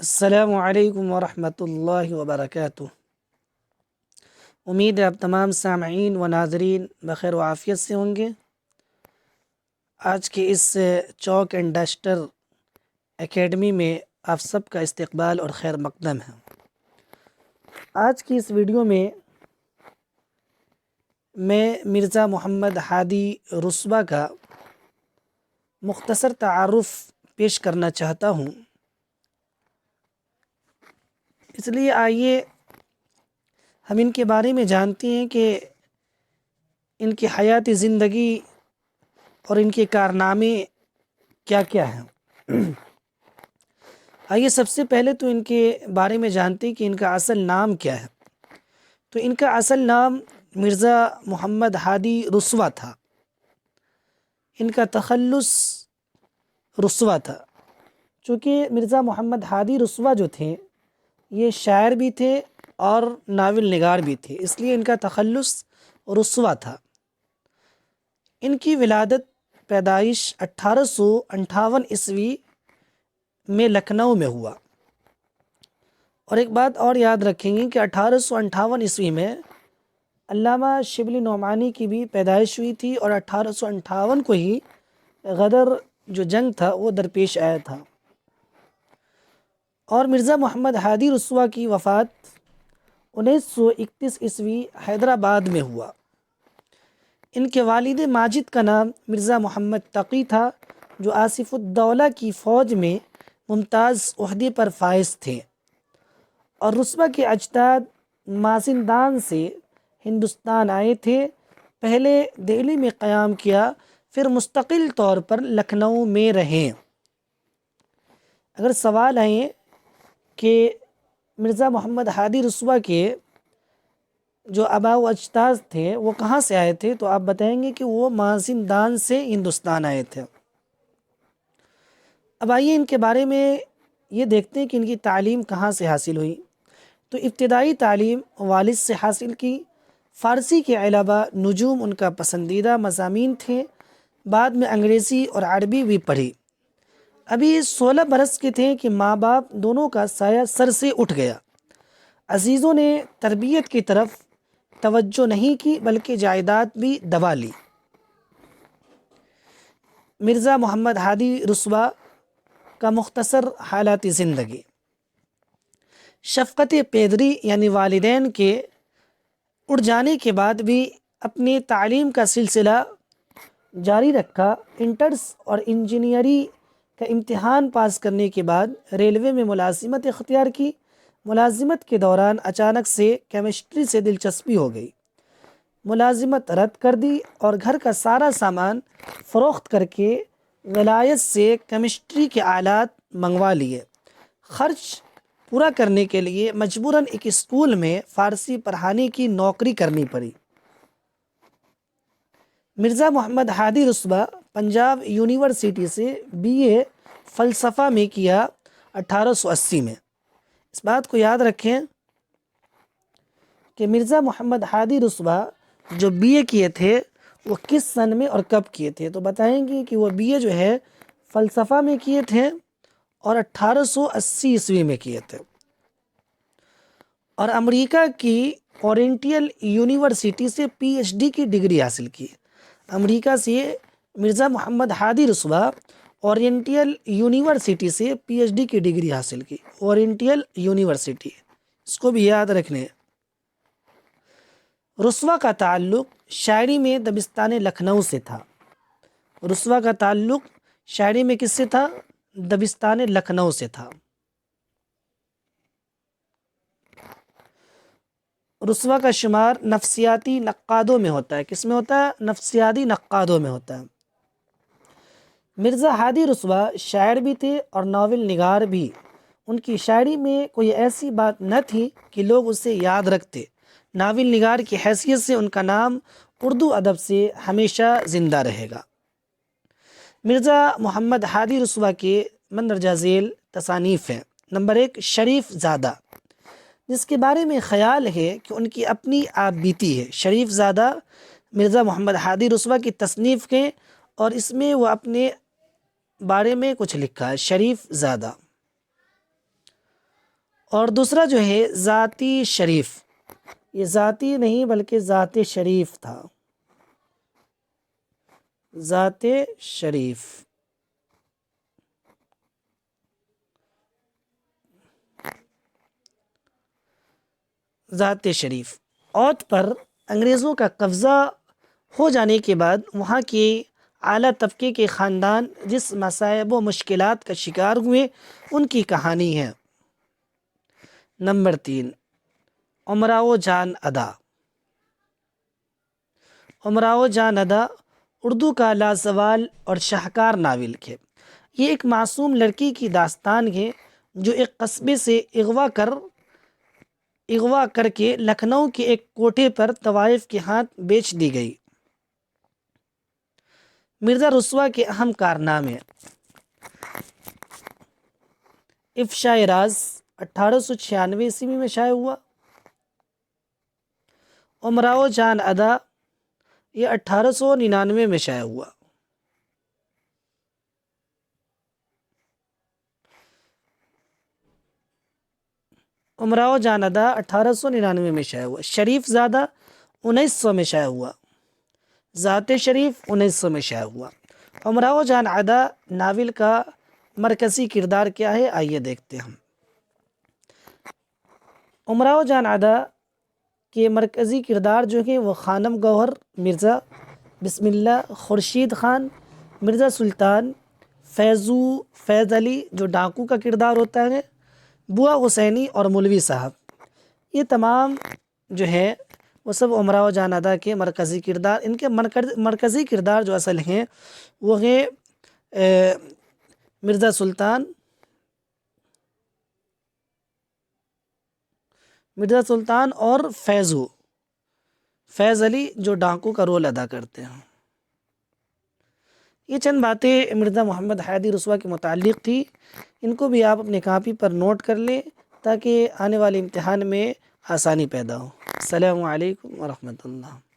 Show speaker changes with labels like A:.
A: السلام علیکم ورحمۃ اللہ وبرکاتہ۔ امید ہے آپ تمام سامعین و ناظرین بخیر و عافیت سے ہوں گے۔ آج کے اس چاک اینڈ ڈسٹر اکیڈمی میں آپ سب کا استقبال اور خیر مقدم ہے۔ آج کی اس ویڈیو میں میں مرزا محمد ہادی رسوا کا مختصر تعارف پیش کرنا چاہتا ہوں، اس لیے آئیے ہم ان کے بارے میں جانتے ہیں کہ ان کی حیاتی زندگی اور ان کے کارنامے کیا کیا ہیں۔ آئیے سب سے پہلے تو ان کے بارے میں جانتے ہیں کہ ان کا اصل نام کیا ہے۔ تو ان کا اصل نام مرزا محمد ہادی رسوا تھا۔ ان کا تخلص رسوا تھا، چونکہ مرزا محمد ہادی رسوا جو تھے یہ شاعر بھی تھے اور ناول نگار بھی تھے، اس لیے ان کا تخلص رسوا تھا۔ ان کی ولادت پیدائش 1858 عیسوی میں لکھنؤ میں ہوا۔ اور ایک بات اور یاد رکھیں گے کہ 1858 عیسوی میں علامہ شبلی نعمانی کی بھی پیدائش ہوئی تھی، اور 1858 کو ہی غدر جو جنگ تھا وہ درپیش آیا تھا۔ اور مرزا محمد ہادی رسوا کی وفات 1931 عیسوی حیدرآباد میں ہوا۔ ان کے والد ماجد کا نام مرزا محمد تقی تھا، جو آصف الدولہ کی فوج میں ممتاز عہدے پر فائز تھے۔ اور رسوا کے اجداد مازندان سے ہندوستان آئے تھے، پہلے دہلی میں قیام کیا، پھر مستقل طور پر لکھنؤ میں رہے۔ اگر سوال آئے کہ مرزا محمد ہادی رسوا کے جو آباء و اجداد تھے وہ کہاں سے آئے تھے، تو آپ بتائیں گے کہ وہ مازندان سے ہندوستان آئے تھے۔ اب آئیے ان کے بارے میں یہ دیکھتے ہیں کہ ان کی تعلیم کہاں سے حاصل ہوئی۔ تو ابتدائی تعلیم والد سے حاصل کی۔ فارسی کے علاوہ نجوم ان کا پسندیدہ مضامین تھے۔ بعد میں انگریزی اور عربی بھی پڑھی۔ ابھی 16 برس کے تھے کہ ماں باپ دونوں کا سایہ سر سے اٹھ گیا۔ عزیزوں نے تربیت کی طرف توجہ نہیں کی، بلکہ جائیداد بھی دبا لی۔ مرزا محمد ہادی رسوا کا مختصر حالات زندگی۔ شفقت پیدری یعنی والدین کے اڑ جانے کے بعد بھی اپنی تعلیم کا سلسلہ جاری رکھا۔ انٹرس اور انجینئری کا امتحان پاس کرنے کے بعد ریلوے میں ملازمت اختیار کی۔ ملازمت کے دوران اچانک سے کیمسٹری سے دلچسپی ہو گئی، ملازمت رد کر دی اور گھر کا سارا سامان فروخت کر کے ولایت سے کیمسٹری کے آلات منگوا لیے۔ خرچ پورا کرنے کے لیے مجبوراً ایک اسکول میں فارسی پڑھانے کی نوکری کرنی پڑی۔ مرزا محمد ہادی رسوا پنجاب یونیورسٹی سے BA فلسفہ میں کیا 1880 میں۔ اس بات کو یاد رکھیں کہ مرزا محمد ہادی رسوا جو BA کیے تھے وہ کس سن میں اور کب کیے تھے، تو بتائیں گے کہ وہ BA جو ہے فلسفہ میں کیے تھے اور 1880 عیسوی میں کیے تھے۔ اور امریکہ کی اورینٹل یونیورسٹی سے PhD کی ڈگری حاصل کی۔ امریکہ سے مرزا محمد ہادی رسوا اورینٹل یونیورسٹی سے PhD کی ڈگری حاصل کی۔ اورینٹل یونیورسٹی، اس کو بھی یاد رکھنے۔ رسوا کا تعلق شاعری میں دبستان لکھنؤ سے تھا۔ رسوا کا تعلق شاعری میں کس سے تھا؟ دبستان لکھنؤ سے تھا۔ رسوا کا شمار نفسیاتی نقادوں میں ہوتا ہے۔ کس میں ہوتا ہے؟ نفسیاتی نقادوں میں ہوتا ہے۔ مرزا ہادی رسوا شاعر بھی تھے اور ناول نگار بھی۔ ان کی شاعری میں کوئی ایسی بات نہ تھی کہ لوگ اسے یاد رکھتے۔ ناول نگار کی حیثیت سے ان کا نام اردو ادب سے ہمیشہ زندہ رہے گا۔ مرزا محمد ہادی رسوا کے مندرجہ ذیل تصانیف ہیں۔ نمبر 1، شریف زادہ، جس کے بارے میں خیال ہے کہ ان کی اپنی آپ بیتی ہے۔ شریف زادہ مرزا محمد ہادی رسوا کی تصنیف کے، اور اس میں وہ اپنے بارے میں کچھ لکھا ہے۔ شریف زادہ اور دوسرا جو ہے ذاتی شریف، یہ ذاتی نہیں بلکہ ذات شریف تھا، ذات شریف۔ ذات شریف اوت پر انگریزوں کا قبضہ ہو جانے کے بعد وہاں کے اعلیٰ طبقے کے خاندان جس مصائب و مشکلات کا شکار ہوئے ان کی کہانی ہے۔ نمبر 3، امراؤ جان ادا۔ امراؤ جان ادا اردو کا لازوال اور شاہکار ناول ہے۔ یہ ایک معصوم لڑکی کی داستان ہے جو ایک قصبے سے اغوا کر کے لکھنؤ کے ایک کوٹھے پر طوائف کے ہاتھ بیچ دی گئی۔ مرزا رسوا کے اہم کارنامے: افشاء راز 1896 میں شائع ہوا۔ امراؤ جان ادا یہ 1899 میں شائع ہوا۔ امراؤ جان ادا 1899 میں شائع ہوا۔ شریف زادہ 1900 میں شائع ہوا۔ ذات شریف 1900 میں شائع ہوا۔ امراؤ جان ادا ناول کا مرکزی کردار کیا ہے، آئیے دیکھتے ہیں ہم۔ امراؤ جان ادا کے مرکزی کردار جو ہیں وہ خانم گوہر مرزا، بسم اللہ، خورشید خان، مرزا سلطان، فیض علی جو ڈاکو کا کردار ہوتا ہے، بوا حسینی اور مولوی صاحب، یہ تمام جو ہے وہ سب امراؤ جان ادا کے مرکزی کردار۔ ان کے مرکزی کردار جو اصل ہیں وہ ہیں مرزا سلطان اور فیض علی جو ڈاکو کا رول ادا کرتے ہیں۔ یہ چند باتیں مرزا محمد ہادی رسوا کے متعلق تھی، ان کو بھی آپ اپنے کاپی پر نوٹ کر لیں تاکہ آنے والے امتحان میں آسانی پیدا ہو۔ السلام علیکم ورحمۃ اللہ۔